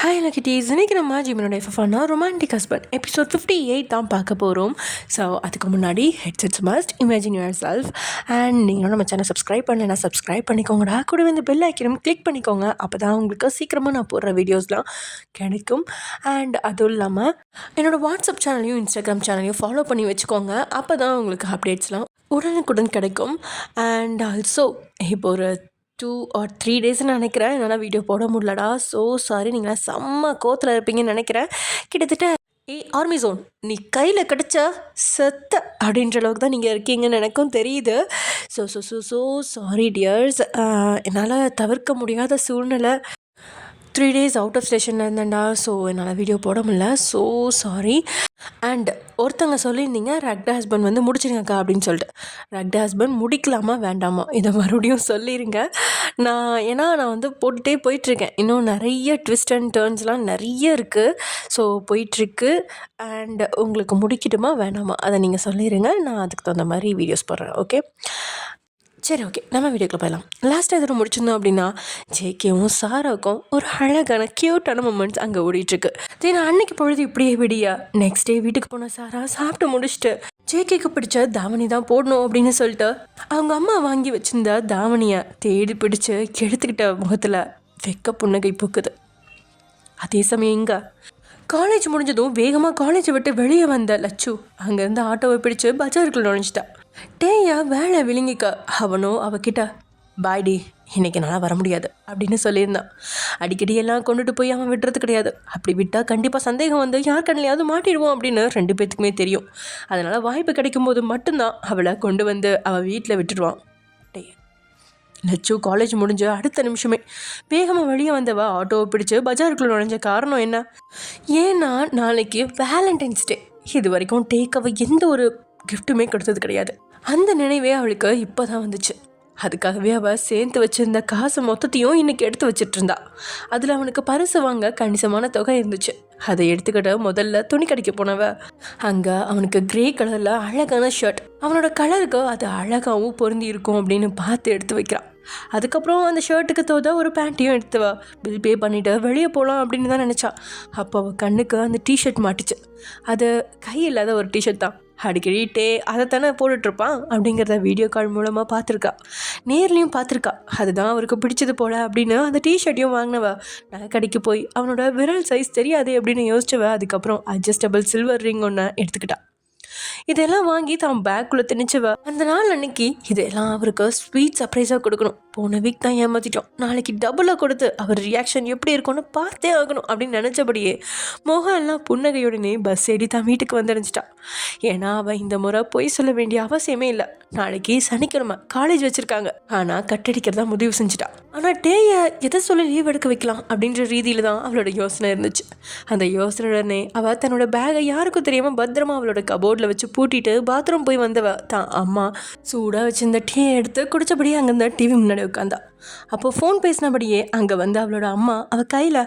Hi லக்கிட்டீஸ், இன்றைக்கி நம்ம ஜிமினோட எஃப்எஃப்னா romantic husband episode 58 தான் பார்க்க போகிறோம். ஸோ அதுக்கு முன்னாடி headsets must imagine your self. And நீங்களும் நம்ம சேனல் சப்ஸ்கிரைப் பண்ணலைன்னா சப்ஸ்கிரைப் பண்ணிக்கோங்கடா. கூட வந்து பெல் ஐக்கனும் கிளிக் பண்ணிக்கோங்க. அப்போ தான் உங்களுக்கு சீக்கிரமாக நான் போடுற வீடியோஸ்லாம் கிடைக்கும். அண்ட் அதுவும் இல்லாமல் என்னோடய வாட்ஸ்அப் சேனலையும் இன்ஸ்டாகிராம் சேனலையும் ஃபாலோ பண்ணி வச்சுக்கோங்க. அப்போ தான் உங்களுக்கு அப்டேட்ஸ்லாம் உடனுக்குடன் கிடைக்கும். அண்ட் ஆல்சோ இப்போ ஒரு 2 or 3 டேஸ்ன்னு நினைக்கிறேன் என்னால் வீடியோ போட முடியலடா. ஸோ சாரி, நீங்கள் செம்ம கோத்தில் இருப்பீங்கன்னு நினைக்கிறேன். கிட்டத்தட்ட ஆர்மி ஜோன் நீ கையில் கிடச்ச செத்த அப்படின்ற அளவுக்கு தான் நீங்கள் இருக்கீங்கன்னு எனக்கும் தெரியுது. So sorry dears. என்னால் தவிர்க்க முடியாத சூழ்நிலை. 3 டேஸ் அவுட் ஆஃப் ஸ்டேஷனில் இருந்தேன்டா. ஸோ என்னால் வீடியோ போட முடியல. So sorry. அண்ட் ஒருத்தங்க சொல்லியிருந்தீங்க ரக்ட் ஹஸ்பண்ட் வந்து முடிச்சிருங்கக்கா அப்படின்னு சொல்லிட்டு. ரக்ட் ஹஸ்பண்ட் முடிக்கலாமா வேண்டாமா இதை மறுபடியும் சொல்லிடுங்க. நான் வந்து போட்டுகிட்டே போயிட்டுருக்கேன். இன்னும் நிறைய ட்விஸ்ட் அண்ட் டேர்ன்ஸ்லாம் நிறைய இருக்குது. ஸோ போயிட்டுருக்கு. அண்ட் உங்களுக்கு முடிக்கட்டுமா வேண்டாமா அதை நீங்கள் சொல்லிடுங்க. நான் அதுக்கு தகுந்த மாதிரி வீடியோஸ் போடுறேன். ஓகே, சரி, ஓகே, நம்ம வீடியோக்குள்ள போயிடலாம். லாஸ்ட்டாக எதோ முடிச்சிருந்தோம் அப்படின்னா ஜேகேவும் சாராவுக்கும் ஒரு அழகான க்யூட்டான மூமெண்ட்ஸ் அங்கே ஓடிட்டுருக்கு. தென் அன்னைக்கு பொழுது இப்படியே விடியா. நெக்ஸ்ட் டே வீட்டுக்கு போன சாரா சாப்பிட்டு முடிச்சுட்டு ஜேகேக்கு பிடிச்ச தாவணி தான் போடணும் அப்படின்னு சொல்லிட்டு அவங்க அம்மா வாங்கி வச்சிருந்த தாவணியை தேடி பிடிச்சி எடுத்துக்கிட்ட முகத்தில் வெக்க புன்னகை பூக்குது. அதே சமயம் இங்கே காலேஜ் முடிஞ்சதும் வேகமாக காலேஜை விட்டு வெளியே வந்த லட்சு அங்கேருந்து ஆட்டோவை பிடிச்சி பஜாருக்குள்ள நுழைஞ்சிட்டா. டேயா வேலை விழுங்கிக்க. அவனோ அவகிட்ட பாய்டி இன்னைக்கு நல்லா வர முடியாது அப்படின்னு சொல்லியிருந்தான். அடிக்கடி எல்லாம் கொண்டுட்டு போய் அவன் விடுறது கிடையாது. அப்படி விட்டால் கண்டிப்பாக சந்தேகம் வந்து யார் கண்ணிலையாவது மாட்டிடுவோம் அப்படின்னு 2 பேத்துக்குமே தெரியும். அதனால் வாய்ப்பு கிடைக்கும் போது மட்டும்தான் அவளை கொண்டு வந்து அவள் வீட்டில் விட்டுடுவான். லட்சு காலேஜ் முடிஞ்ச அடுத்த நிமிஷமே வேகமாக வெளியே வந்தவ ஆட்டோவை பிடிச்சு பஜாருக்குள்ள நுழைஞ்ச காரணம் என்ன? ஏன்னா நாளைக்கு வேலண்டைன்ஸ் டே. இது வரைக்கும் டேக்காவை எந்த ஒரு கிஃப்ட்டுமே கொடுத்தது கிடையாது. அந்த நினைவே அவளுக்கு இப்போ தான் வந்துச்சு. அதுக்காகவே அவள் சேர்த்து வச்சிருந்த காசு மொத்தத்தையும் இன்னைக்கு எடுத்து வச்சிட்டு இருந்தா. அதில் அவனுக்கு பரிசு வாங்க கணிசமான தொகை இருந்துச்சு. அதை எடுத்துக்கிட்ட முதல்ல துணி கடைக்க போனவ அங்கே அவனுக்கு கிரே கலரில் அழகான ஷர்ட், அவனோட கலருக்கு அது அழகாகவும் பொருந்தி இருக்கும் அப்படின்னு பார்த்து எடுத்து வைக்கிறான். அதுக்கப்புறம் அந்த ஷர்ட்டுக்கு தோத ஒரு பேண்ட்டையும் எடுத்துவா. பில் பே பண்ணிவிட்டு வெளியே போகலாம் அப்படின்னு தான் நினச்சா. அப்போ அவள் கண்ணுக்கு அந்த டிஷர்ட் மாட்டுச்சு. அது கை இல்லாத ஒரு டிஷர்ட் தான். அடிக்கடி அதைத்தானே போட்டுட்ருப்பான் அப்படிங்கிறத வீடியோ கால் மூலமாக பார்த்துருக்கா. நேர்லேயும் பார்த்துருக்கா. அதுதான் அவருக்கு பிடிச்சது போல் அப்படின்னு அந்த டிஷர்ட்டையும் வாங்கினவ நகை கடைக்கு போய் அவனோட விரல் சைஸ் தெரியாது அப்படின்னு யோசிச்சவ அதுக்கப்புறம் அட்ஜஸ்டபிள் சில்வர் ரிங் ஒன்று எடுத்துக்கிட்டா. இதெல்லாம் வாங்கி தான் பேக்குள்ளே திணிச்சவ. அந்த நாள் அன்னைக்கு இதெல்லாம் அவருக்கு ஸ்வீட் சர்ப்ரைஸாக கொடுக்கணும். போன வீக் தான் ஏமாற்றிட்டோம். நாளைக்கு டபுளாக கொடுத்து அவர் ரியாக்ஷன் எப்படி இருக்கும்னு பார்த்தே ஆகணும் அப்படின்னு நினச்சபடியே மோகன் எல்லாம் புன்னகையுடனே பஸ் ஏறி தான் வீட்டுக்கு வந்துருந்துச்சிட்டான். ஏன்னா அவள் இந்த முறை பொய் சொல்ல வேண்டிய அவசியமே இல்லை. நாளைக்கு சனிக்கிழமை காலேஜ் வச்சுருக்காங்க. ஆனால் கட்டடிக்கிறதா முடிவு செஞ்சுட்டான். ஆனால் டேயை எதை சொல்லி லீவ் எடுக்க வைக்கலாம் அப்படின்ற ரீதியில் தான் அவளோட யோசனை இருந்துச்சு. அந்த யோசனையுடனே அவள் தன்னோட பேகை யாருக்கும் தெரியாமல் பத்திரமா அவளோட கபோர்டில் வச்சு பூட்டிட்டு பாத்ரூம் போய் வந்தவ தான் அம்மா சூடாக வச்சிருந்த டீயை எடுத்து குடித்தபடியே அங்கேருந்த டிவி முன்னாடி உட்காந்தா. அப்போது ஃபோன் பேசினபடியே அங்கே வந்து அவளோட அம்மா அவள் கையில்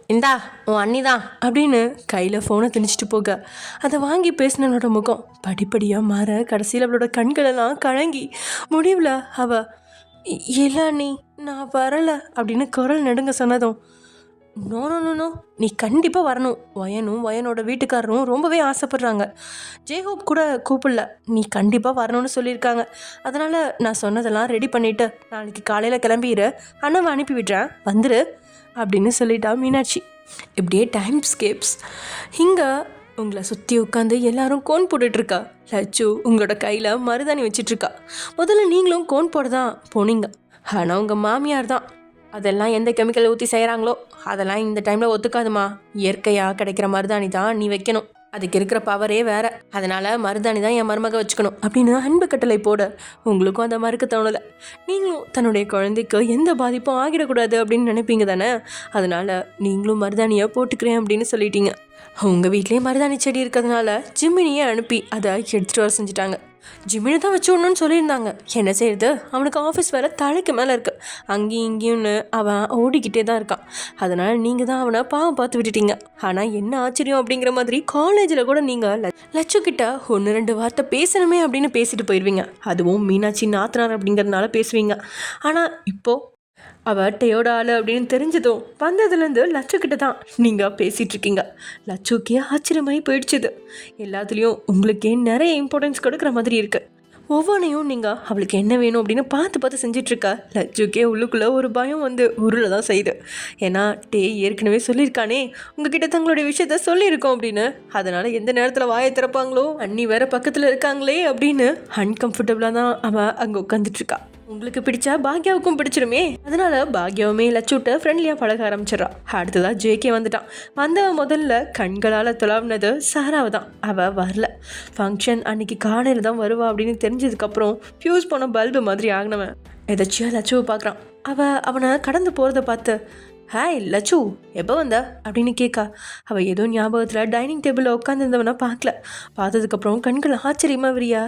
இந்தா உன் அண்ணி தான் அப்படின்னு கையில் ஃபோனை திணிச்சிட்டு போக அதை வாங்கி பேசினவளோட முகம் படிப்படியாக மாற கடைசியில் அவளோட கண்களெல்லாம் கலங்கி முடிவில் அவள் இல்லை அண்ணி நான் வரலை அப்படின்னு குரல் நடுங்க சொன்னதும் நோ நோ நோ நோ நீ கண்டிப்பாக வரணும். வயனோட வீட்டுக்காரரும் ரொம்பவே ஆசைப்பட்றாங்க. ஜேஹோப் கூட கூப்பிடல, நீ கண்டிப்பாக வரணும்னு சொல்லியிருக்காங்க. அதனால் நான் சொன்னதெல்லாம் ரெடி பண்ணிவிட்டு நாளைக்கு காலையில் கிளம்பிடு, அண்ணாவை அனுப்பி விடுறேன், வந்துடு அப்படின்னு சொல்லிட்டா மீனாட்சி. இப்படியே டைம் ஸ்கேப்ஸ். இங்கே உங்களை சுற்றி உட்காந்து எல்லாரும் கோன் போட்டுட்ருக்கா. லட்சு உங்களோட கையில் மருதாணி வச்சிட்ருக்கா. முதல்ல நீங்களும் கோன் போட தான் போனீங்க. ஆனால் உங்கள் மாமியார் தான் அதெல்லாம் எந்த கெமிக்கல் ஊற்றி செய்கிறாங்களோ அதெல்லாம் இந்த டைமில் ஒத்துக்காதுமா. இயற்கையாக கிடைக்கிற மருதாணி தான் நீ வைக்கணும், அதுக்கு இருக்கிற பவரே வேறு. அதனால் மருதாணி தான் என் மருமக வச்சுக்கணும் அப்படின்னு அன்பு கட்டளை போட உங்களுக்கும் அந்த மறுக்க தோணலை. நீங்களும் தன்னுடைய குழந்தைக்கு எந்த பாதிப்பும் ஆகிடக்கூடாது அப்படின்னு நினைப்பீங்க தானே. அதனால் நீங்களும் மருதாணியை போட்டுக்கிறேன் அப்படின்னு சொல்லிட்டீங்க. உங்கள் வீட்லேயே மருதாணி செடி இருக்கிறதுனால ஜிம்மினியை அனுப்பி அதை எடுத்துகிட்டு வர செஞ்சுட்டாங்க. ஜிம்மினி தான் வச்சு விடணும்னு சொல்லியிருந்தாங்க. என்ன செய்யுது, அவனுக்கு ஆஃபீஸ் வேறு தலைக்கு மேலே இருக்குது. அங்கேயும் இங்கேயும்னு அவன் ஓடிக்கிட்டே தான் இருக்கான். அதனால் நீங்கள் தான் அவனை பாவம் பார்த்து விட்டுட்டீங்க. ஆனால் என்ன ஆச்சரியம் அப்படிங்கிற மாதிரி காலேஜில் கூட நீங்கள் லட்சுக்கிட்ட 1-2 வார்த்தை பேசணுமே அப்படின்னு பேசிட்டு போயிடுவீங்க. அதுவும் மீனாட்சி நாத்தனார் அப்படிங்கிறதுனால பேசுவீங்க. ஆனால் இப்போது அவள் டேயோட ஆள் அப்படின்னு தெரிஞ்சதும் வந்ததுலேருந்து லட்சு கிட்ட தான் நீங்கள் பேசிகிட்டு இருக்கீங்க. லட்சுக்கே ஆச்சரியமாகி போயிடுச்சுது. எல்லாத்துலேயும் உங்களுக்கே நிறைய இம்பார்ட்டன்ஸ் கொடுக்குற மாதிரி இருக்குது. ஒவ்வொன்றையும் நீங்கள் அவளுக்கு என்ன வேணும் அப்படின்னு பார்த்து பார்த்து செஞ்சிட்ருக்கா. லட்சுக்கே உள்ளுக்குள்ளே ஒரு பயம் வந்து உருளை தான் செய்யுது. ஏன்னா டே ஏற்கனவே சொல்லியிருக்கானே உங்ககிட்ட தங்களுடைய விஷயத்த சொல்லியிருக்கோம் அப்படின்னு. அதனால் எந்த நேரத்தில் வாயை திறப்பாங்களோ அண்ணி வேற பக்கத்தில் இருக்காங்களே அப்படின்னு அன்கம்ஃபர்டபுளாக தான் அவள் அங்கே உட்காந்துட்ருக்கா. உங்களுக்கு பிடிச்சா பாக்யாவுக்கும் பிடிச்சிருமே. அதனால பாக்யாவுமே லட்சுட்ட ஃப்ரெண்ட்லியாக பழக ஆரம்பிச்சிடறா. அடுத்ததாக ஜேகே வந்துட்டான். வந்தவன் முதல்ல கண்களால் துளாவினது சாராவை தான். அவள் வரல. ஃபங்க்ஷன் அன்னைக்கு காலையில் தான் வருவா அப்படின்னு தெரிஞ்சதுக்கப்புறம் ஃபியூஸ் போன பல்பு மாதிரி ஆகினவன் எதாச்சியாக லட்சுவை பார்க்குறான். அவனை கடந்து போகிறத பார்த்து ஹாய் லட்சு எப்போ வந்த அப்படின்னு கேட்கா. அவள் ஏதோ ஞாபகத்தில் டைனிங் டேபிளில் உட்காந்துருந்தவனா பார்க்கல. பார்த்ததுக்கப்புறம் கண்கள் ஆச்சரியமாக விரியா.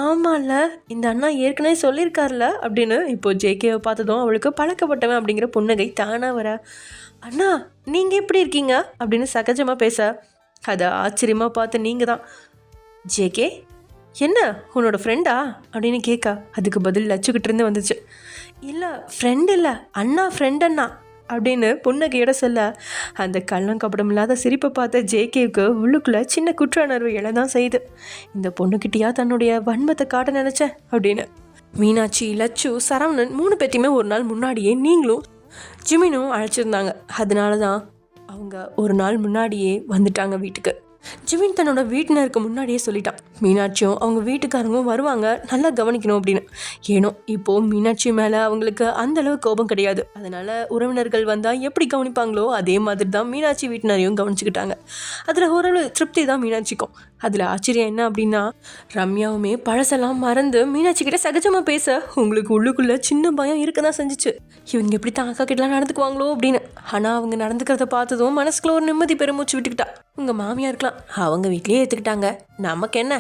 ஆமாம்ல இந்த அண்ணா ஏற்கனவே சொல்லியிருக்கார்ல அப்படின்னு இப்போது ஜேகேவை பார்த்ததும் அவளுக்கு பழக்கப்பட்டவன் அப்படிங்கிற புன்னகை தானாக வர. அண்ணா நீங்கள் எப்படி இருக்கீங்க அப்படின்னு சகஜமாக பேச அதை ஆச்சரியமாக பார்த்து நீங்கள் தான் ஜேகே என்ன உன்னோட ஃப்ரெண்டா அப்படின்னு கேட்கா. அதுக்கு பதில் லட்சுக்கிட்டேருந்து வந்துச்சு. இல்லை ஃப்ரெண்ட் இல்லை அண்ணா ஃப்ரெண்ட் அண்ணா அப்படின்னு புன்னகையோட சொல்ல அந்த கள்ளங்கப்படம் இல்லாத சிரிப்பை பார்த்த ஜேகேவுக்கு உள்ளுக்குள்ளே சின்ன குற்ற உணர்வு எழதான் செய்யுது. இந்த பொண்ணுக்கிட்டேயா தன்னுடைய வன்மத்தை காட்ட நினச்சேன் அப்படின்னு. மீனாட்சி லட்சு சரவணன் 3 பேர்த்தையுமே ஒரு நாள் முன்னாடியே நீங்களும் ஜிமினும் அழைச்சிருந்தாங்க. அதனால தான் அவங்க ஒரு நாள் முன்னாடியே வந்துட்டாங்க வீட்டுக்கு. ஜிமின் தன்னோட வீட்டினருக்கு முன்னாடியே சொல்லிட்டான் மீனாட்சியும் அவங்க வீட்டுக்காரங்களும் வருவாங்க நல்லா கவனிக்கணும் அப்படின்னு. ஏனோ இப்போது மீனாட்சி மேலே அவங்களுக்கு அந்தளவு கோபம் கிடையாது. அதனால் உறவினர்கள் வந்தால் எப்படி கவனிப்பாங்களோ அதே மாதிரி தான் மீனாட்சி வீட்டினரையும் கவனிச்சுக்கிட்டாங்க. அதில் ஒரு திருப்தி தான் மீனாட்சிக்கும். அதில் ஆச்சரியம் என்ன அப்படின்னா ரம்யாவுமே பழசெல்லாம் மறந்து மீனாட்சி கிட்ட சகஜமாக பேச உங்களுக்கு உள்ளுக்குள்ளே சின்ன பயம் இருக்க தான் செஞ்சிச்சு. இவங்க எப்படி தான் அக்கா கிட்டலாம் நடந்துக்குவாங்களோ அப்படின்னு. ஆனால் அவங்க நடந்துக்கிறத பார்த்ததும் மனசுக்குள்ள ஒரு நிம்மதி பெருமூச்சு விட்டுக்கிட்டா. உங்கள் மாமியா இருக்கலாம் அவங்க வீட்லேயே ஏற்றுக்கிட்டாங்க. நமக்கு என்ன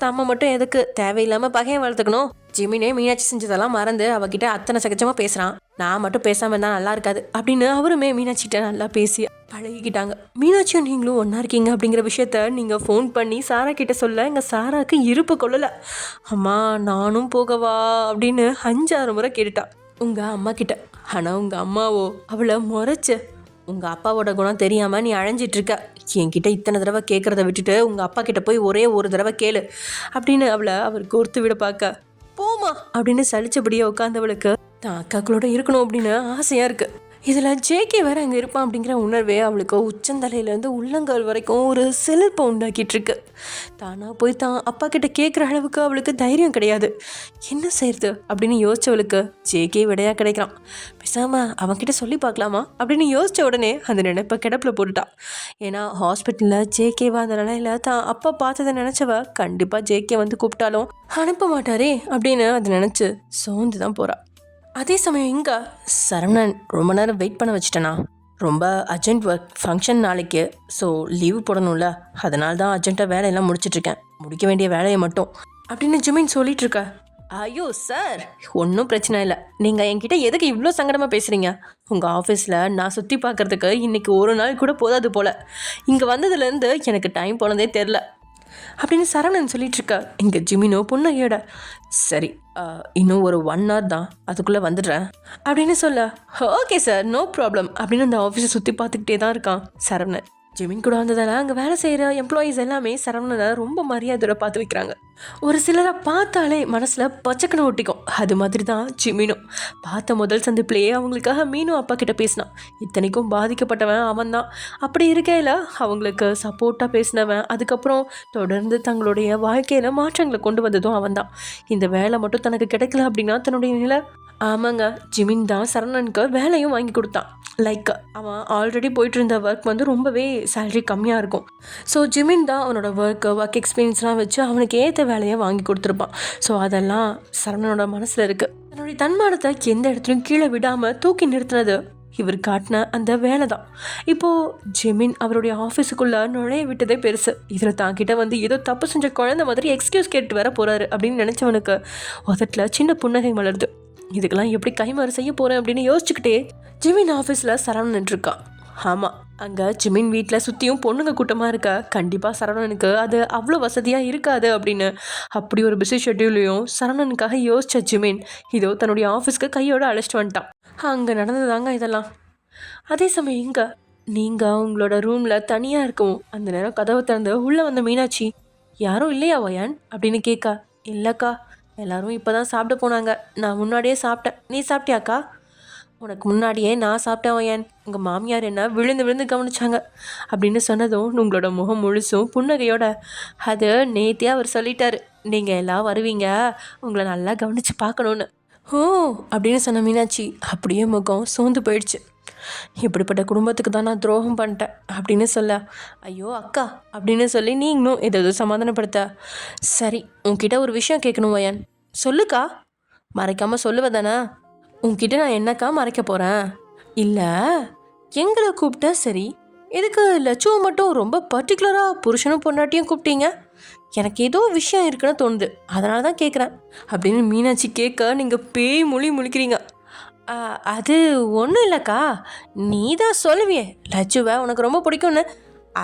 நம்ம மட்டும் எதுக்கு தேவையில்லாமல் பகையை வளர்த்துக்கணும். ஜிமினே மீனாட்சி செஞ்சதெல்லாம் மறந்து அவகிட்ட அத்தனை சகஜமாக பேசுகிறான். நான் மட்டும் பேசாமல் இருந்தால் நல்லா இருக்காது அப்படின்னு அவருமே மீனாட்சிகிட்ட நல்லா பேசி பழகிக்கிட்டாங்க. மீனாட்சியும் நீங்களும் ஒன்றா இருக்கீங்க அப்படிங்கிற விஷயத்த நீங்கள் ஃபோன் பண்ணி சாரா கிட்ட சொல்ல எங்கள் சாராவுக்கு இருப்பு கொள்ளலை. அம்மா நானும் போகவா அப்படின்னு 5-6 முறை கேட்டுட்டா உங்கள் அம்மா கிட்ட. ஆனால் உங்கள் அம்மாவோ அவளை முறைச்சு உங்கள் அப்பாவோட குணம் தெரியாமல் நீ அழைஞ்சிட்ருக்க. என்கிட்ட இத்தனை தடவை கேட்குறத விட்டுட்டு உங்கள் அப்பா கிட்ட போய் ஒரே ஒரு தடவை கேளு அப்படின்னு அவளை அவர் கோர்த்து விட பார்க்க போமா அப்படின்னு சலிச்சபடியே உட்காந்தவளுக்கு தான் அக்காக்களோட இருக்கணும் அப்படின்னு ஆசையாக இருக்குது. இதில் ஜேகே வேறு அங்கே இருப்பான் அப்படிங்கிற உணர்வே அவளுக்கு உச்சந்தலையிலேருந்து உள்ளங்கால் வரைக்கும் ஒரு செழிப்பை உண்டாக்கிட்டுருக்கு. தானாக போய் தான் அப்பா கிட்ட கேட்குற அளவுக்கு அவளுக்கு தைரியம் கிடையாது. என்ன செய்யறது அப்படின்னு யோசிச்சவளுக்கு ஜேகே விடையாக கிடைக்கிறான். பேசாமல் அவன்கிட்ட சொல்லி பார்க்கலாமா அப்படின்னு யோசித்த உடனே அந்த நினைப்பை கிடப்பில் போட்டுட்டான். ஏன்னா ஹாஸ்பிட்டலில் ஜேகேவா அந்த நிலையில் தான் அப்பா பார்த்ததை நினச்சவ கண்டிப்பாக ஜேகே வந்து கூப்பிட்டாலும் அனுப்ப மாட்டாரே அப்படின்னு அதை நினச்சி சோர்ந்து தான் போகிறாள். அதே சமயம் இங்கே சரவணன் ரொம்ப நேரம் வெயிட் பண்ண வச்சுட்டேனா. ரொம்ப அர்ஜென்ட் ஒர்க் ஃபங்க்ஷன் நாளைக்கு. ஸோ லீவு போடணும்ல, அதனால தான் அர்ஜென்ட்டாக வேலையெல்லாம் முடிச்சிட்ருக்கேன். முடிக்க வேண்டிய வேலையை மட்டும் அப்படின்னு ஜிமின் சொல்லிகிட்ருக்க. ஐயோ சார் ஒன்றும் பிரச்சனை இல்லை. நீங்கள் என்கிட்ட எதுக்கு இவ்வளோ சங்கடமாக பேசுகிறீங்க? உங்கள் ஆஃபீஸில் நான் சுற்றி பார்க்குறதுக்கு இன்றைக்கி ஒரு நாள் கூட போதாது போல். இங்கே வந்ததுலேருந்து எனக்கு டைம் போனதே தெரில அப்படின்னு சரவணன் சொல்லிகிட்ருக்க. இங்கே ஜிமினோ புன்னகையோட சரி இன்னும் ஒரு 1 hour தான் அதுக்குள்ளே வந்துடுறேன் அப்படின்னு சொல்ல ஓகே சார் நோ ப்ராப்ளம் அப்படின்னு அந்த ஆஃபீஸை சுற்றி பார்த்துக்கிட்டே தான் இருக்கான் சரவணன். ஜிமின் கூட வந்ததால் அங்கே வேலை செய்கிற எம்ப்ளாயீஸ் எல்லாமே சரவணனை ரொம்ப மரியாதையோட பார்த்து வைக்கிறாங்க. ஒரு சிலரை பார்த்தாலே மனசில் பச்சைக்கணை ஒட்டிக்கும். அது மாதிரி தான் ஜிமினும். பார்த்த முதல் சந்திப்பிலேயே அவங்களுக்காக மீனும் அப்பா கிட்ட பேசினான். இத்தனைக்கும் பாதிக்கப்பட்டவன் அவன் தான். அப்படி இருக்கையில் அவங்களுக்கு சப்போர்ட்டாக பேசினவன். அதுக்கப்புறம் தொடர்ந்து தங்களுடைய வாழ்க்கையில் மாற்றங்களை கொண்டு வந்ததும் அவன் தான். இந்த வேலை மட்டும் தனக்கு கிடைக்கல அப்படின்னா தன்னுடைய நிலை. ஆமாங்க ஜிமின் தான் சரவணனுக்கு வேலையும் வாங்கி கொடுத்தான். லைக் அவன் ஆல்ரெடி போயிட்டு இருந்த ஒர்க் வந்து ரொம்பவே சேலரி கம்மியாக இருக்கும். ஸோ ஜிமின் தான் அவனோட ஒர்க் எக்ஸ்பீரியன்ஸ்லாம் வச்சு அவனுக்கு ஏற்ற வேலையை வாங்கி கொடுத்துருப்பான். ஸோ அதெல்லாம் சரவணனோட மனசில் இருக்குது. தன்னுடைய தன்மானத்தை எந்த இடத்துலையும் கீழே விடாமல் தூக்கி நிறுத்தினது இவர் காட்டின அந்த வேலை தான். இப்போது ஜிமின் அவருடைய ஆஃபீஸுக்குள்ளே நுழைய விட்டதே பெருசு. இதில் தாங்கிட்ட வந்து ஏதோ தப்பு செஞ்ச குழந்தை மாதிரி எக்ஸ்கியூஸ் கேட்டு வர போகிறாரு அப்படின்னு நினச்சவனுக்கு உதட்டில் சின்ன புன்னகை மலருது. இதுக்கெல்லாம் எப்படி கைமாறு செய்ய போகிறேன் அப்படின்னு யோசிச்சுக்கிட்டே ஜிமின் ஆஃபீஸில் சரவணன் இருக்கான். ஆமாம் அங்கே ஜிமின் வீட்டில் சுற்றியும் பொண்ணுங்க கூட்டமாக இருக்க கண்டிப்பாக சரவணனுக்கு அது அவ்வளோ வசதியாக இருக்காது அப்படின்னு அப்படி ஒரு பிஸி ஷெட்யூலையும் சரவணனுக்காக யோசிச்ச ஜிமின் இதோ தன்னுடைய ஆஃபீஸ்க்கு கையோடு அழைச்சிட்டு வந்துட்டான். அங்கே நடந்ததாங்க இதெல்லாம். அதே சமயம் இங்கே நீங்கள் உங்களோட ரூமில் தனியாக இருக்கவும் அந்த நேரம் கதவை திறந்து உள்ளே வந்த மீனாட்சி, யாரும் இல்லையா வயான் அப்படின்னு கேட்கா. இல்லைக்கா, எல்லாரும் இப்போ தான் சாப்பிட போனாங்க. நான் முன்னாடியே சாப்பிட்டேன். நீ சாப்பிட்டியாக்கா? உனக்கு முன்னாடியே நான் சாப்பிட்டேன் வயான். உங்கள் மாமியார் என்ன விழுந்து விழுந்து கவனிச்சாங்க அப்படின்னு சொன்னதும் உங்களோட முகம் முழுசும் புன்னகையோட, அது நேத்தியே அவர் சொல்லிட்டாரு, நீங்கள் எல்லாம் வருவீங்க, உங்களை நல்லா கவனித்து பார்க்கணுன்னு. ஓ அப்படின்னு சொன்ன மீனாட்சி அப்படியே முகம் சோர்ந்து போயிடுச்சு. இப்படிப்பட்ட குடும்பத்துக்கு தான் நான் துரோகம் பண்ணிட்டேன் அப்படின்னு சொல்ல, ஐயோ அக்கா அப்படின்னு சொல்லி நீங்களும் ஏதோ சமாதானப்படுத்த, சரி உன்கிட்ட ஒரு விஷயம் கேட்கணும் வயன். சொல்லுக்கா, மறைக்காமல் சொல்லுவதானே? உன்கிட்ட நான் என்னக்கா மறைக்க போகிறேன்? இல்லை, எங்களை கூப்பிட்டா சரி, எதுக்கு லட்சுவை மட்டும் ரொம்ப பர்டிகுலராக புருஷனும் பொண்டாட்டியும் கூப்பிட்டீங்க? எனக்கு ஏதோ விஷயம் இருக்குன்னு தோணுது, அதனால தான் கேட்குறேன் அப்படின்னு மீனாட்சி கேட்க நீங்கள் பேய் மொழி முழிக்கிறீங்க. அது ஒன்றும் இல்லைக்கா, நீ தான் சொல்லுவியே லட்சுவை உனக்கு ரொம்ப பிடிக்கும்னு,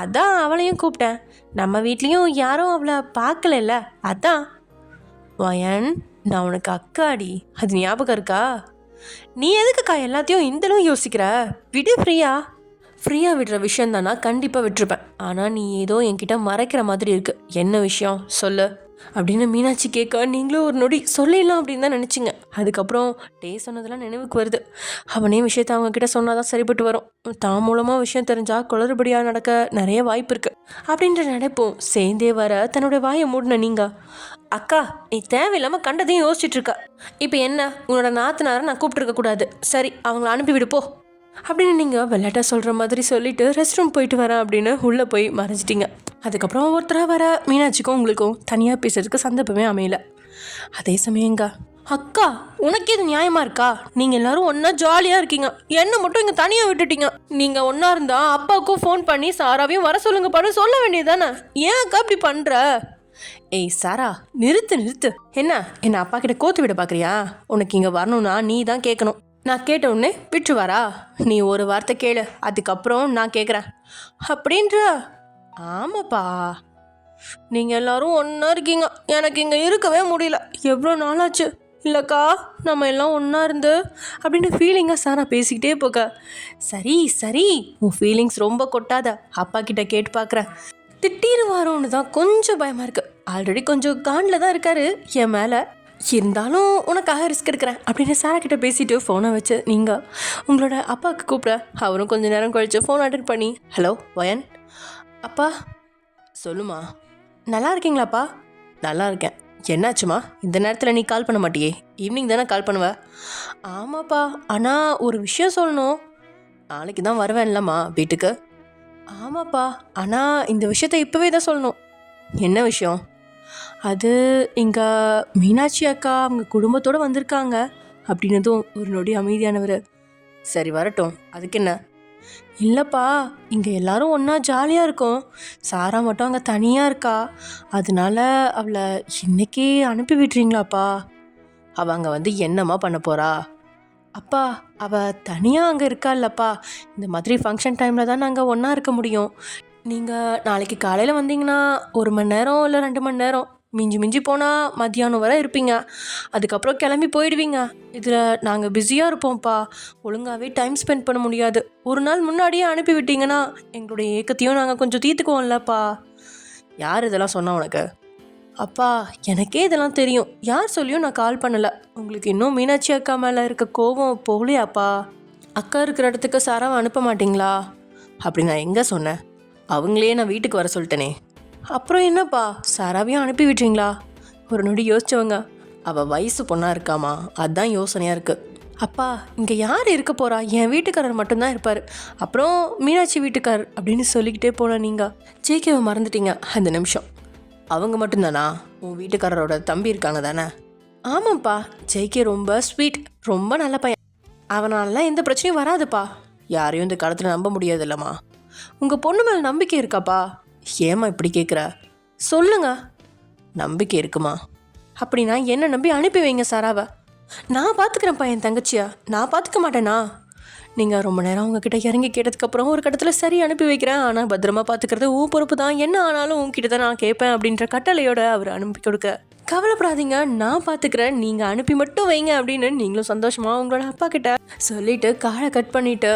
அதான் அவளையும் கூப்பிட்டேன். நம்ம வீட்லேயும் யாரும் அவளை பார்க்கல, அதான். வயன், நான் உனக்கு அக்காடி, அது ஞாபகம் இருக்கா? நீ எதுக்குக்கா எல்லாத்தையும் இந்தளவு யோசிக்கிற? விடு, ஃப்ரீயாக விடுற விஷயம் தானா கண்டிப்பாக விட்டுருப்பேன். ஆனால் நீ ஏதோ என்கிட்ட மறைக்கிற மாதிரி இருக்குது. என்ன விஷயம் சொல்லு அப்படின்னு மீனாட்சி கேட்க, நீங்களும் ஒரு நொடி சொல்லிடலாம் அப்படின்னு தான் நினச்சிங்க. அதுக்கப்புறம் சொன்னதெல்லாம் நினைவுக்கு வருது. அவனே விஷயத்த அவங்கக்கிட்ட சொன்னால் தான் சரிப்பட்டு வரும். தான் மூலமாக விஷயம் தெரிஞ்சால் குளறுபடியாக நடக்க நிறைய வாய்ப்பு இருக்குது அப்படின்ற நினைப்போம் சேர்ந்தே வர தன்னுடைய வாயை மூடின நீங்கள், அக்கா நீ தேவையில்லாமல் கண்டதையும் யோசிச்சுட்டு இருக்க. இப்போ என்ன, உன்னோட நாத்தனாரை நான் கூப்பிட்டுருக்கக்கூடாது, சரி அவங்கள அனுப்பிவிடுப்போ அப்படின்னு நீங்கள் விளையாட்டா சொல்கிற மாதிரி சொல்லிவிட்டு ரெஸ்ட் ரூம் போயிட்டு வரேன் அப்படின்னு உள்ளே போய் மறைஞ்சிட்டிங்க. அதுக்கப்புறம் ஒருத்தராக வர மீனாட்சிக்கும் உங்களுக்கும் தனியாக பேசுறதுக்கு சந்தர்ப்பமே அமையல. அதே சமயங்க, அக்கா உனக்கு இது நியாயமாக இருக்கா? நீங்கள் எல்லோரும் ஒன்றா ஜாலியாக இருக்கீங்க, என்னை மட்டும் இங்கே தனியாக விட்டுட்டீங்க. நீங்கள் ஒன்றா இருந்தால் அப்பாவுக்கும் ஃபோன் பண்ணி சாராவையும் வர சொல்லுங்கப்பான்னு சொல்ல வேண்டியது தானே, ஏன் அக்கா இப்படி பண்ணுற? ஏய் சாரா, நிறுத்து. என்ன அப்பா கிட்ட கோத்து விட பார்க்குறியா? உனக்கு இங்கே வரணும்னா நீ தான் கேட்கணும். நான் கேட்ட உடனே விட்டுருவாரா? நீ ஒரு வார்த்தை கேளு, அதுக்கப்புறம் நான் கேட்குறேன் அப்படின்ற. ஆமாப்பா, நீங்கள் எல்லாரும் ஒன்றா இருக்கீங்க, எனக்கு இங்கே இருக்கவே முடியல, எவ்வளோ நாளாச்சு இல்லைக்கா நம்ம எல்லாம் ஒன்றா இருந்து அப்படின்னு ஃபீலிங்காக சாரா பேசிக்கிட்டே போக, சரி உன் ஃபீலிங்ஸ் ரொம்ப கொட்டாத, அப்பா கிட்ட கேட்டு பார்க்குறேன். திட்டிடுவாரோன்னு தான் கொஞ்சம் பயமாக இருக்குது. ஆல்ரெடி கொஞ்சம் காண்டில் தான் இருக்காரு என் மேலே, இருந்தாலும் உனக்காக ரிஸ்க் எடுக்கிறேன் அப்படின்னு சாரா கிட்ட பேசிட்டு ஃபோனை வச்சு நீங்கள் உங்களோட அப்பாவுக்கு கூப்பிட, அவரும் கொஞ்சம் நேரம் கழித்து ஃபோன் அட்டன் பண்ணி, ஹலோ வயன். அப்பா சொல்லுமா. நல்லா இருக்கீங்களாப்பா? நல்லா இருக்கேன். என்னாச்சுமா இந்த நேரத்தில் நீ கால் பண்ண மாட்டியே? ஈவினிங் தானே கால் பண்ணுவ? ஆமாப்பா, ஆனால் ஒரு விஷயம் சொல்லணும். நாளைக்கு தான் வருவேன்லம்மா வீட்டுக்கு. ஆமாப்பா, ஆனால் இந்த விஷயத்த இப்போவே தான் சொல்லணும். என்ன விஷயம்? அது இங்கே மீனாட்சி அக்கா அவங்க குடும்பத்தோடு வந்திருக்காங்க அப்படின்னதும் ஒரு நொடி அமைதியானவர், சரி வரட்டும், அதுக்கு என்ன? இல்லைப்பா, இங்கே எல்லாரும் ஒன்றா ஜாலியாக இருக்கோம், சாரா மட்டும் அங்கே தனியாக இருக்கா, அதனால அவளை இன்னைக்கே அனுப்பி விட்டுறீங்களாப்பா? அவள் அங்கே வந்து என்னம்மா பண்ண போகிறா? அப்பா, அவள் தனியாக அங்கே இருக்கா இல்லைப்பா, இந்த மாதிரி ஃபங்க்ஷன் டைமில் தான் நாங்கள் ஒன்றா இருக்க முடியும். நீங்கள் நாளைக்கு காலையில் வந்தீங்கன்னா 1 மணி நேரம் இல்லை 2 மணி நேரம், மிஞ்சி போனால் மத்தியானம் வரை இருப்பீங்க, அதுக்கப்புறம் கிளம்பி போயிடுவீங்க. இதில் நாங்கள் பிஸியாக இருப்போம்ப்பா, ஒழுங்காகவே டைம் ஸ்பெண்ட் பண்ண முடியாது. ஒரு நாள் முன்னாடியே அனுப்பி விட்டீங்கன்னா எங்களுடைய ஏக்கத்தையும் நாங்கள் கொஞ்சம் தீர்த்துக்குவோம்லப்பா. யார் இதெல்லாம் சொன்னா உனக்கு? அப்பா, எனக்கே இதெல்லாம் தெரியும், யார் சொல்லியும் நான் கால் பண்ணலை. உங்களுக்கு இன்னும் மீனாட்சி அக்கா மேலே இருக்க கோபம் போகலையாப்பா? அக்கா இருக்கிற இடத்துக்கு சாராவை அனுப்ப மாட்டிங்களா? அப்படி நான் எங்கே சொன்னேன்? அவங்களே நான் வீட்டுக்கு வர சொல்லிட்டேனே. அப்புறம் என்னப்பா, சாராவையும் அனுப்பி விட்டுறீங்களா? ஒரு நொடி யோசிச்சவங்க, அவள் வயசு பொண்ணாக இருக்காமா, அதுதான் யோசனையாக இருக்குது. அப்பா, இங்கே யார் இருக்க போகிறா? என் வீட்டுக்காரர் மட்டும்தான் இருப்பார், அப்புறம் மீனாட்சி வீட்டுக்காரர் அப்படின்னு சொல்லிக்கிட்டே போன நீங்கள் ஜேகேவை மறந்துட்டீங்க அந்த நிமிஷம். அவங்க மட்டும்தானா? உன் வீட்டுக்காரரோட தம்பி இருக்காங்க தானே? ஆமாம்ப்பா, ஜேகே ரொம்ப ஸ்வீட், ரொம்ப நல்ல பையன், அவனாலலாம் எந்த பிரச்சனையும் வராதுப்பா. யாரையும் இந்த காலத்தில் நம்ப முடியாது இல்லைம்மா. உங்கள் பொண்ணு மேலே நம்பிக்கை இருக்காப்பா? ஏம்மா இப்படி கேட்குற? சொல்லுங்க. நம்பிக்கை இருக்குமா? அப்படின்னா என்ன நம்பி அனுப்பி வைங்க சாராவை. நான் பார்த்துக்கிறேன்ப்பா என் தங்கச்சியா, நான் பார்த்துக்க மாட்டேனா? நீங்கள் ரொம்ப நேரம் உங்ககிட்ட இறங்கி கேட்டதுக்கப்புறம் ஒரு கட்டத்தில் சரி அனுப்பி வைக்கிறேன், ஆனால் பத்திரமா பார்த்துக்கிறது உன் பொறுப்பு தான், என்ன ஆனாலும் உங்ககிட்ட தான் நான் கேட்பேன் அப்படின்ற கட்டளையோட அவர் அனுப்பி கொடுக்க, கவலைப்படாதீங்க, நான் பார்த்துக்கிறேன், நீங்கள் அனுப்பி மட்டும் வைங்க அப்படின்னு நீங்களும் சந்தோஷமாக உங்களோட அப்பா கிட்ட சொல்லிவிட்டு காலை கட் பண்ணிவிட்டு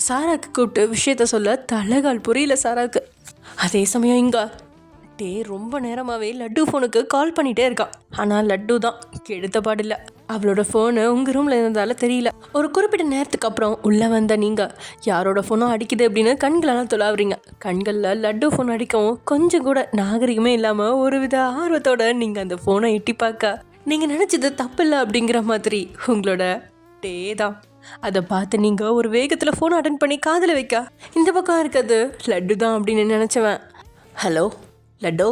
சாராக்கு கூப்பிட்டு விஷயத்த சொல்ல தலைகால் புரியல சாராக்கு. அதே சமயம் இங்கே டே ரொம்ப நேரமாகவே லட்டு ஃபோனுக்கு கால் பண்ணிகிட்டே இருக்கான். ஆனால் லட்டு தான் கெடுத்த பாடில்லை. அவளோட ஃபோனு உங்கள் ரூமில் இருந்ததால் தெரியல. ஒரு குறிப்பிட்ட நேரத்துக்கு அப்புறம் உள்ளே வந்த நீங்கள் யாரோட ஃபோனும் அடிக்குது அப்படின்னு கண்களெல்லாம் தொலாவுறீங்க. கண்களில் லட்டு ஃபோன் அடிக்கவும் கொஞ்சம் கூட நாகரிகமே இல்லாமல் ஒரு வித ஆர்வத்தோடு நீங்கள் அந்த ஃபோனை எட்டி பார்க்க நீங்கள் நினச்சது தப்பில்லை அப்படிங்கிற மாதிரி உங்களோட டே தான். அதை பார்த்து நீங்கள் ஒரு வேகத்தில் ஃபோனை அட்டன் பண்ணி காதில் வைக்க இந்த பக்கம் இருக்கிறது லட்டு தான் அப்படின்னு நினச்சவன், ஹலோ லட்டோ,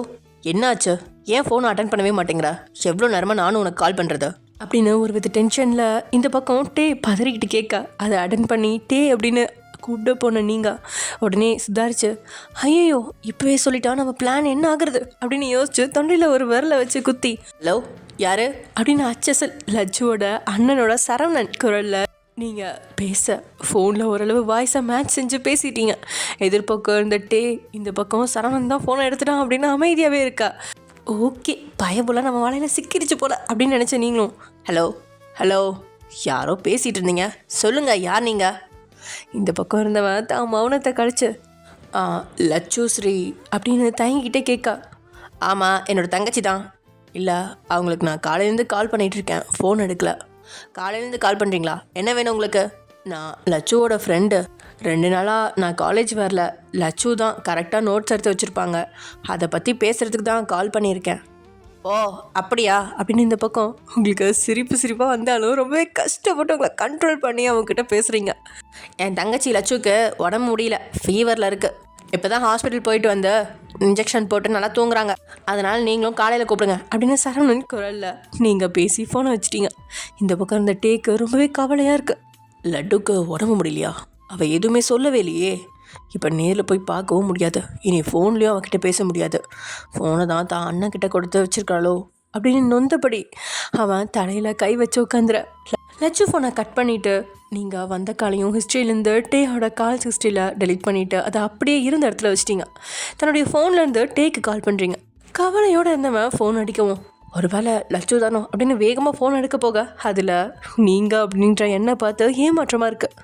என்னாச்சு? ஏன் ஃபோனை அட்டன் பண்ணவே மாட்டேங்கிற? எவ்வளோ நேரமாக நானும் உனக்கு கால் பண்ணுறது அப்படின்னு ஒரு வித டென்ஷனில் இந்த பக்கம் டே பதறிக்கிட்டு கேட்க அதை அட்டன் பண்ணி டே அப்படின்னு கூப்பிட்டு போன நீங்கள் உடனே சுதாரிச்சு, ஐயோ இப்போவே சொல்லிட்டா நம்ம பிளான் என்ன ஆகுறது அப்படின்னு யோசிச்சு தொண்டையில் ஒரு விரலை வச்சு குத்தி, ஹலோ யாரு அப்படின்னு அச்சசல் லட்சுவோட அண்ணனோட சரவணன் குரலில் நீங்கள் பேச ஃபோனில் ஓரளவு வாய்ஸை மேட்ச் செஞ்சு பேசிட்டீங்க. எதிர்பக்கம் இருந்த டே இந்த பக்கம் சரவணன் தான் ஃபோனை எடுத்துட்டான் அப்படின்னு அமைதியாகவே இருக்கா. ஓகே, பயபோல் நம்ம வாழையில் சிக்கிடுச்சு போல அப்படின்னு நினச்சேன். நீங்களும் ஹலோ ஹலோ யாரோ பேசிகிட்டு இருந்தீங்க, சொல்லுங்கள் யார் நீங்கள்? இந்த பக்கம் இருந்தவன் தான் மௌனத்தை கழிச்சு லட்சு ஸ்ரீ அப்படின்னு தயங்கிக்கிட்டே கேட்கா. ஆமாம், என்னோடய தங்கச்சி தான். இல்லை, அவங்களுக்கு நான் காலையிலேருந்து கால் பண்ணிகிட்ருக்கேன், ஃபோன் எடுக்கல. காலையிலேருந்து கால் பண்ணுறீங்களா? என்ன வேணும் உங்களுக்கு? நான் லட்சுவோட ஃப்ரெண்டு. 2 நாளாக நான் காலேஜ் வரல. லட்சு தான் கரெக்டாக நோட்ஸ் எடுத்து வச்சுருப்பாங்க, அதை பற்றி பேசுகிறதுக்கு தான் கால் பண்ணியிருக்கேன். ஓ அப்படியா அப்படின்னு இந்த பக்கம் உங்களுக்கு சிரிப்பாக வந்தாலும் ரொம்பவே கஷ்டப்பட்டு உங்களை கண்ட்ரோல் பண்ணி அவங்கக்கிட்ட பேசுகிறீங்க. என் தங்கச்சி லட்சுக்கு உடம்பு முடியல, ஃபீவரில் இருக்குது. இப்போ தான் ஹாஸ்பிட்டல் போயிட்டு வந்து இன்ஜெக்ஷன் போட்டு நல்லா தூங்குறாங்க, அதனால் நீங்களும் காலையில் கூப்பிடுங்க அப்படின்னு சரவணன் குரலில் நீங்கள் பேசி ஃபோனை வச்சிட்டீங்க. இந்த பக்கம் இருந்த டேக்கு ரொம்பவே கவலையாக இருக்குது. லட்டுக்கு உடம்பு முடியலையா? அவள் எதுவுமே சொல்லவே இல்லையே. இப்போ நேரில் போய் பார்க்கவும் முடியாது, இனி ஃபோன்லேயும் அவகிட்ட பேச முடியாது. ஃபோனை தான் அண்ணன்கிட்ட கொடுத்து வச்சுருக்காளோ அப்படின்னு நொந்தபடி அவன் தலையில் கை வச்சு உட்காந்துற. லட்சு ஃபோனை கட் பண்ணிவிட்டு நீங்கள் வந்த காலையும் ஹிஸ்ட்ரியிலேருந்து டேயோட கால்ஸ் ஹிஸ்ட்ரியில் டெலிட் பண்ணிவிட்டு அதை அப்படியே இருந்த இடத்துல வச்சிட்டிங்க. தன்னுடைய ஃபோன்லேருந்து டேக்கு கால் பண்ணுறீங்க. கவலையோடு இருந்தவன் ஃபோன் அடிக்கவும் ஒரு வேளை லட்சு தானோ அப்படின்னு வேகமாக ஃபோன் எடுக்க போக அதில் நீங்கள் அப்படின்ற எண்ணை பார்த்து ஏமாற்றமாக இருக்குது.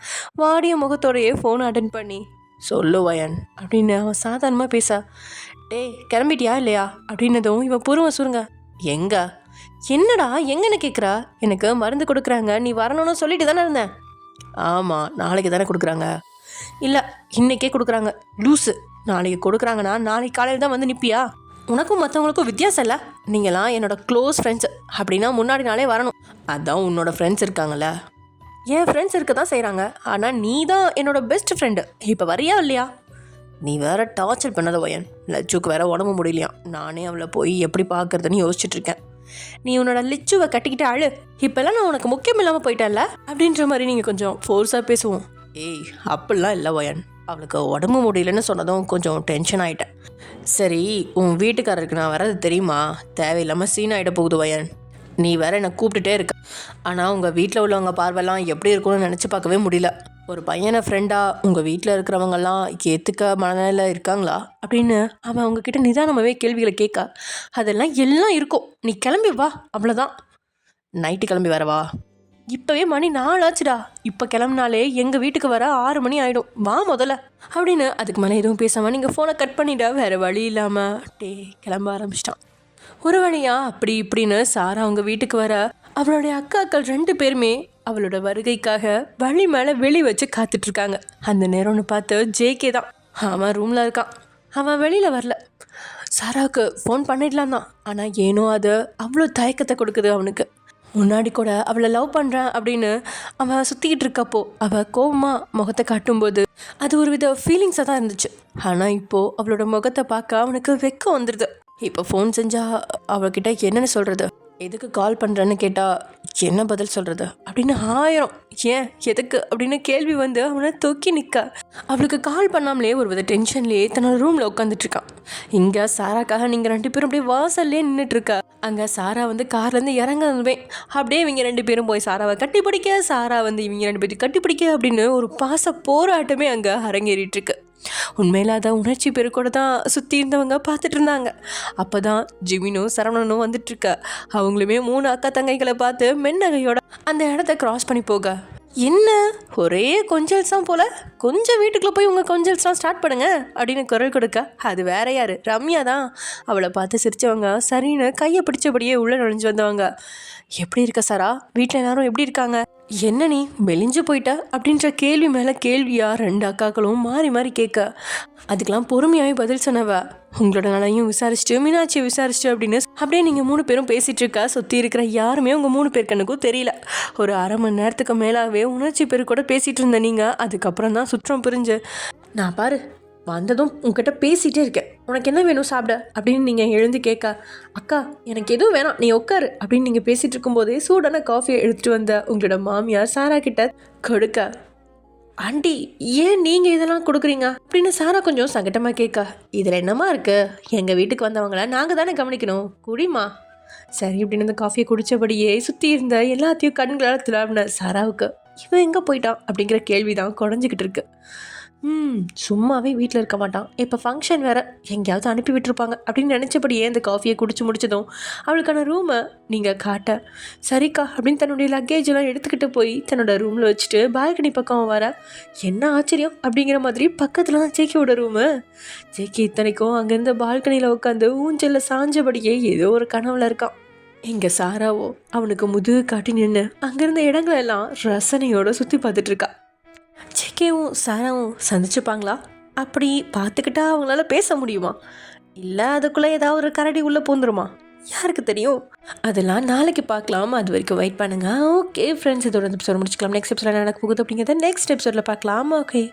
வாடிய முகத்தோடையே ஃபோனை அட்டன் பண்ணி சொல்லு வயன் அப்படின்னு அவன் சாதாரணமாக பேச, டே கிளம்பிட்டியா இல்லையா அப்படின்னதும் இவன் பூர்வம் சுருங்க, எங்கே என்னடா எங்கன்னு கேட்குறா? எனக்கு மருந்து கொடுக்குறாங்க, நீ வரணும்னு சொல்லிட்டு தானே இருந்தேன். ஆமாம், நாளைக்கு தானே கொடுக்குறாங்க. இல்லை, இன்றைக்கே கொடுக்குறாங்க லூஸு. நாளைக்கு கொடுக்குறாங்கன்னா நாளைக்கு காலையில் தான் வந்து நிற்பியா? உனக்கும் மற்றவங்களுக்கும் வித்தியாசம் இல்லை. நீங்களாம் என்னோடய க்ளோஸ் ஃப்ரெண்ட்ஸு, அப்படின்னா முன்னாடி நாளே வரணும். அதான் உன்னோட ஃப்ரெண்ட்ஸ் இருக்காங்கல்ல. என் ஃப்ரெண்ட்ஸ் இருக்க தான் செய்கிறாங்க, ஆனால் நீ தான் என்னோட பெஸ்ட் ஃப்ரெண்டு. இப்போ வரியா இல்லையா? நீ வேற டார்ச்சர் பண்ணாத வயன். லட்சுக்கு வேற உடம்பு முடியலையா, நானே அவளை போய் எப்படி பார்க்குறதுன்னு யோசிச்சுட்ருக்கேன். நீ உன்னோட லிச்சுவை கட்டிக்கிட்டு அழு, இப்போல்லாம் நான் உனக்கு முக்கியம் இல்லாமல் போயிட்டேன்ல அப்படின்ற மாதிரி நீங்கள் கொஞ்சம் ஃபோர்ஸாக பேசுவோம். ஏய் அப்படிலாம் இல்லை வயன், அவளுக்கு உடம்பு முடியலன்னு சொன்னதும் கொஞ்சம் டென்ஷன் ஆகிட்டேன். சரி, உன் வீட்டுக்காரருக்கு நான் வர்றது தெரியுமா? தேவையில்லாமல் சீன் ஆகிட போகுது வயன். நீ வேற என்னை கூப்பிட்டுட்டே இருக்க, ஆனால் உங்கள் வீட்டில் உள்ளவங்க பார்வைலாம் எப்படி இருக்கும்னு நினச்சி பார்க்கவே முடியல. ஒரு பையனை ஃப்ரெண்டாக உங்கள் வீட்டில் இருக்கிறவங்கெல்லாம் ஏற்றுக்க மனநிலையில் இருக்காங்களா அப்படின்னு அவன் அவங்கக்கிட்ட நிதானமாகவே கேள்விகளை கேட்க, அதெல்லாம் எல்லாம் இருக்கும், நீ கிளம்பி வா, அவ்வளோதான். நைட்டு கிளம்பி வரவா? இப்போவே மணி 4 ஆச்சுடா. இப்போ கிளம்புனாலே எங்கள் வீட்டுக்கு வர 6 மணி ஆகிடும், வா முதல்ல அப்படின்னு அதுக்கு மேலே எதுவும் பேசாமல் நீங்கள் ஃபோனை கட் பண்ணிட்டா வேறு வழி இல்லாமல் டே கிளம்ப ஆரம்பிச்சிட்டான். ஒரு வழியாக அப்படி இப்படின்னு சாரா அவங்க வீட்டுக்கு வர அவளுடைய அக்காக்கள் 2 பேருமே அவளோட வருகைக்காக வழி மேலே வெளி வச்சு காத்துட்ருக்காங்க. அந்த நேரம்னு பார்த்து ஜேகே தான். அவன் ரூமில் இருக்கான், அவன் வெளியில் வரல. சாராவுக்கு ஃபோன் பண்ணிடலாம் தான், ஆனால் ஏனோ அது அவ்வளோ தயக்கத்தை கொடுக்குது அவனுக்கு. முன்னாடி கூட அவளை லவ் பண்ணுறேன் அப்படின்னு அவன் சுற்றிக்கிட்டு இருக்கப்போ அவள் கோபமாக முகத்தை காட்டும்போது அது ஒரு வித ஃபீலிங்ஸாக தான் இருந்துச்சு. ஆனால் இப்போது அவளோட முகத்தை பார்க்க அவனுக்கு வெக்கம் வந்துடுது. இப்போ ஃபோன் செஞ்சால் அவள்கிட்ட என்னென்னு சொல்கிறது, எதுக்கு கால் பண்ணுறேன்னு கேட்டால் என்ன பதில் சொல்கிறது அப்படின்னு 1000 ஏன் எதுக்கு அப்படின்னு கேள்வி வந்து அவனை தொக்கி நிற்க அவளுக்கு கால் பண்ணாமலே ஒரு வித டென்ஷன்லேயே தன்னோட ரூமில் உட்காந்துட்ருக்கான். இங்கே சாராக்காக நீங்கள் 2 பேரும் அப்படியே வாசல்லே நின்றுட்டுருக்கா. அங்கே சாரா வந்து கார்லேருந்து இறங்கவே அப்படியே இவங்க 2 பேரும் போய் சாராவை கட்டி பிடிக்க, சாரா வந்து இவங்க 2 பேரும் கட்டி பிடிக்க அப்படின்னு ஒரு பாச போராட்டமே அங்கே அரங்கேறிட்டுருக்கு. உண்மையில் அதை உணர்ச்சி பெருக்கோட தான் சுற்றி இருந்தவங்க பார்த்துட்டு இருந்தாங்க. அப்போ தான் ஜிமினும் சரவணனும் வந்துட்டுருக்க. அவங்களுமே 3 அக்கா தங்கைகளை பார்த்து மென்னகையோட அந்த இடத்த கிராஸ் பண்ணி போக, என்ன ஒரே கொஞ்சல்ஸாம் போல, கொஞ்சம் வீட்டுக்குள்ளே போய் உங்கள் கொஞ்சல்ஸ்லாம் ஸ்டார்ட் பண்ணுங்க அப்படின்னு குரல் கொடுக்க, அது வேற யார், ரம்யா தான். அவளை பார்த்து சிரித்தவங்க சரின்னு கையை பிடிச்சபடியே உள்ளே நுழைஞ்சு வந்தவங்க. எப்படி இருக்க சாரா, வீட்டில் எல்லாரும் எப்படி இருக்காங்க, என்ன நீ மெலிஞ்சு போயிட்ட அப்படின்ற கேள்வி மேலே கேள்வியா 2 அக்காக்களும் மாறி மாறி கேட்க, அதுக்கெல்லாம் பொறுமையாகவே பதில் சொன்னவ, உங்களோட நலையும் விசாரிச்சுட்டு மீனாட்சியை விசாரிச்சுட்டு அப்படின்னு அப்படியே நீங்கள் 3 பேரும் பேசிகிட்டு இருக்கா. சுற்றி இருக்கிற யாருமே உங்கள் 3 பேர் கண்ணுக்கும் தெரியல. ஒரு அரை மணி நேரத்துக்கு மேலாகவே உணர்ச்சி பெருக்கூட பேசிகிட்டு இருந்த நீங்கள் அதுக்கப்புறம் தான் சுற்றம் புரிஞ்சு, நான் பாரு வந்ததும் உங்ககிட்ட பேசிகிட்டே இருக்கேன், உனக்கு என்ன வேணும் சாப்பிட அப்படின்னு நீங்கள் எழுந்து கேட்க, அக்கா எனக்கு எதுவும் வேணாம் நீ உட்காரு அப்படின்னு நீங்கள் பேசிகிட்டு இருக்கும்போதே சூடான காஃபியை எடுத்துகிட்டு வந்த உங்களோட மாமியார் சாரா கிட்ட கொடுக்க, ஆண்டி ஏன் நீங்கள் இதெல்லாம் கொடுக்குறீங்க அப்படின்னு சாரா கொஞ்சம் சங்கட்டமாக கேட்க, இதில் என்னம்மா இருக்குது, எங்கள் வீட்டுக்கு வந்தவங்கள நாங்கள் தானே கவனிக்கணும், குடிமா. சரி அப்படின்னு அந்த காஃபியை குடித்தபடியே சுற்றி இருந்த எல்லாத்தையும் கண்களால் திலாவின சாராவுக்கு இவன் எங்கே போயிட்டான் அப்படிங்கிற கேள்வி தான் குறைஞ்சிக்கிட்டு இருக்கு. சும்மாவே வீட்டில் இருக்க மாட்டான், இப்போ ஃபங்க்ஷன் வேறு எங்கேயாவது அனுப்பி விட்டுருப்பாங்க அப்படின்னு நினச்சபடியே அந்த காஃபியை குடிச்சு முடிச்சதும் அவளுக்கான ரூமை நீங்கள் காட்ட, சரிக்கா அப்படின்னு தன்னுடைய லக்கேஜெல்லாம் எடுத்துக்கிட்டு போய் தன்னோட ரூமில் வச்சுட்டு பால்கனி பக்கம் வர, என்ன ஆச்சரியம் அப்படிங்கிற மாதிரி பக்கத்தில் தான் ஜேக்கியோட ரூமு. ஜேக்கி இத்தனைக்கும் அங்கேருந்து பால்கனியில் உட்காந்து ஊஞ்சலில் சாஞ்சபடியே ஏதோ ஒரு கனவுல இருக்கான். இங்கே சாராவோ அவனுக்கு முதுகு காட்டி நின்று அங்கேருந்த இடங்களெல்லாம் ரசனையோடு சுற்றி பார்த்துட்ருக்கா. ஜேகேவும் சாராவும் சந்திச்சுப்பாங்களா, அப்படி பார்த்துக்கிட்டா அவங்களால பேச முடியுமா, இல்லை அதுக்குள்ளே ஏதாவது ஒரு கரடி உள்ளே பூந்துருமா, யாருக்கு தெரியும். அதெல்லாம் நாளைக்கு பார்க்கலாம். அது வரைக்கும் வெயிட் பண்ணுங்க. ஓகே ஃப்ரெண்ட்ஸ், இதோட எபிசோட் முடிச்சுக்கலாம். நெக்ஸ்ட் எபிசோட நடக்க போகுது அப்படிங்கிறத நெக்ஸ்ட் எபிசோடில் பார்க்கலாம். ஓகே.